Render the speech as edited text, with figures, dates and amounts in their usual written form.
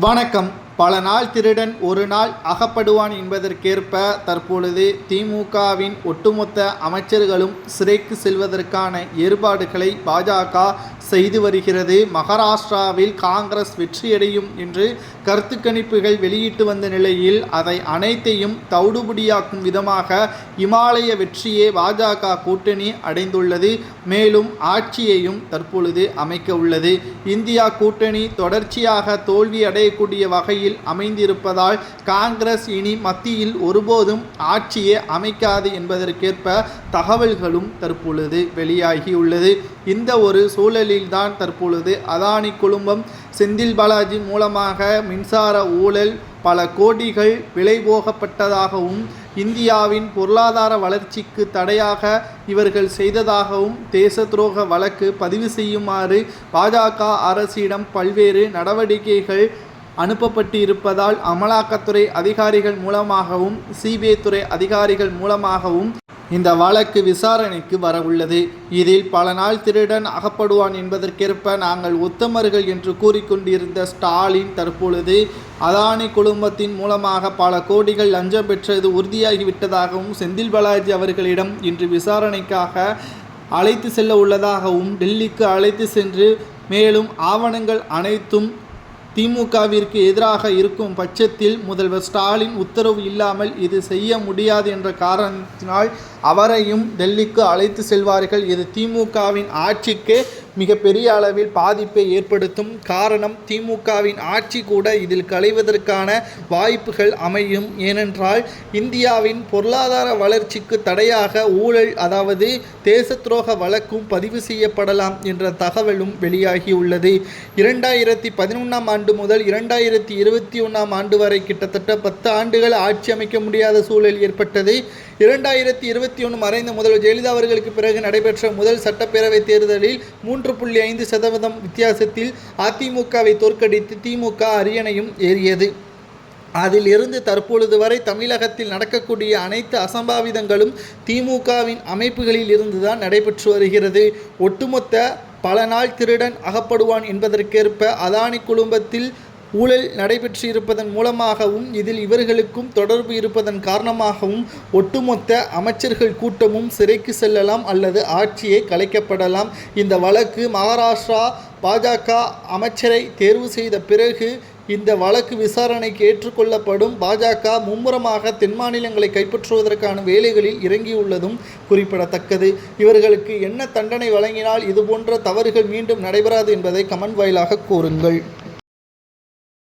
வணக்கம். பல நாள் திருடன் ஒரு நாள் அகப்படுவான் என்பதற்கேற்ப தற்பொழுது திமுகவின் ஒட்டுமொத்த அமைச்சர்களும் சிறைக்கு செல்வதற்கான ஏற்பாடுகளை பாஜக செய்து வருகிறது. மகாராஷ்டிராவில் காங்கிரஸ் வெற்றியடையும் என்று கருத்து கணிப்புகள் வெளியிட்டு வந்த நிலையில் அதை அனைத்தையும் தவிடுபடியாக்கும் விதமாக இமாலய வெற்றியே பாஜக கூட்டணி அடைந்துள்ளது. மேலும் ஆட்சியையும் தற்பொழுது அமைக்க உள்ளது. இந்தியா கூட்டணி தொடர்ச்சியாக தோல்வி அடையக்கூடிய வகையில் அமைந்திருப்பதால் காங்கிரஸ் இனி மத்தியில் ஒருபோதும் ஆட்சியை அமைக்காது என்பதற்கேற்ப தகவல்களும் தற்பொழுது வெளியாகியுள்ளது. இந்த ஒரு சூழலில்தான் தற்பொழுது அதானி குழுமம் செந்தில் பாலாஜி மூலமாக மின்சார ஊழல் பல கோடிகள் விலை போகப்பட்டதாகவும் இந்தியாவின் பொருளாதார வளர்ச்சிக்கு தடையாக இவர்கள் செய்ததாகவும் தேச துரோக வழக்கு பதிவு செய்யுமாறு பாஜக அரசிடம் பல்வேறு நடவடிக்கைகள் அனுப்பப்பட்டு இருப்பதால் அமலாக்கத்துறை அதிகாரிகள் மூலமாகவும் சிபிஐ துறை அதிகாரிகள் மூலமாகவும் இந்த வழக்கு விசாரணைக்கு வரவுள்ளது. இதில் பல நாள் திருடன் அகப்படுவான் என்பதற்கேற்ப நாங்கள் உத்தமர்கள் என்று கூறிக்கொண்டிருந்த ஸ்டாலின் தற்பொழுது அதானி குழுமத்தின் மூலமாக பல கோடிகள் லஞ்சம் பெற்றது உறுதியாகிவிட்டதாகவும் செந்தில் பாலாஜி அவர்களிடம் இன்று விசாரணைக்காக அழைத்து செல்ல உள்ளதாகவும் டெல்லிக்கு அழைத்து சென்று மேலும் ஆவணங்கள் அனைத்தும் திமுகவிற்கு எதிராக இருக்கும் பட்சத்தில் முதல்வர் ஸ்டாலின் உத்தரவு இல்லாமல் இது செய்ய முடியாது என்ற காரணத்தினால் அவரையும் டெல்லிக்கு அழைத்து செல்வார்கள். இது திமுகவின் ஆட்சிக்கு மிகப்பெரிய அளவில் பாதிப்பை ஏற்படுத்தும். காரணம், திமுகவின் ஆட்சி கூட இதில் களைவதற்கான வாய்ப்புகள் அமையும். ஏனென்றால் இந்தியாவின் பொருளாதார வளர்ச்சிக்கு தடையாக ஊழல், அதாவது தேச துரோக வழக்கும் பதிவு செய்யப்படலாம் என்ற தகவலும் வெளியாகியுள்ளது. 2011ஆம் ஆண்டு முதல் 2021ஆம் ஆண்டு வரை கிட்டத்தட்ட 10 ஆண்டுகள் ஆட்சி அமைக்க முடியாத சூழல் ஏற்பட்டது. 2021 மறைந்த முதல்வர் ஜெயலலிதா அவர்களுக்கு பிறகு நடைபெற்ற முதல் சட்டப்பேரவை தேர்தலில் 3.5% வித்தியாசத்தில் அதிமுகவை தோற்கடித்து திமுக அரியணையும் ஏறியது. அதில் இருந்து தற்பொழுது வரை தமிழகத்தில் நடக்கக்கூடிய அனைத்து அசம்பாவிதங்களும் திமுகவின் அமைப்புகளில் இருந்துதான் நடைபெற்று வருகிறது. ஒட்டுமொத்த பல நாள் திருடன் அகப்படுவான் என்பதற்கேற்ப அதானி குழுமத்தில் ஊழல் நடைபெற்று இருப்பதன் மூலமாகவும் இதில் இவர்களுக்கும் தொடர்பு இருப்பதன் காரணமாகவும் ஒட்டுமொத்த அமைச்சர்கள் கூட்டமும் சிறைக்கு செல்லலாம் அல்லது ஆட்சியை கலைக்கப்படலாம். இந்த வழக்கு மகாராஷ்டிரா பாஜக அமைச்சரை தேர்வு செய்த பிறகு இந்த வழக்கு விசாரணைக்கு ஏற்றுக்கொள்ளப்படும். பாஜக மும்முரமாக தென் மாநிலங்களை கைப்பற்றுவதற்கான வேலைகளில் இறங்கியுள்ளதும் குறிப்பிடத்தக்கது. இவர்களுக்கு என்ன தண்டனை வழங்கினால் இதுபோன்ற தவறுகள் மீண்டும் நடைபெறாது என்பதை கமெண்ட் வாயிலாக கூறுங்கள்.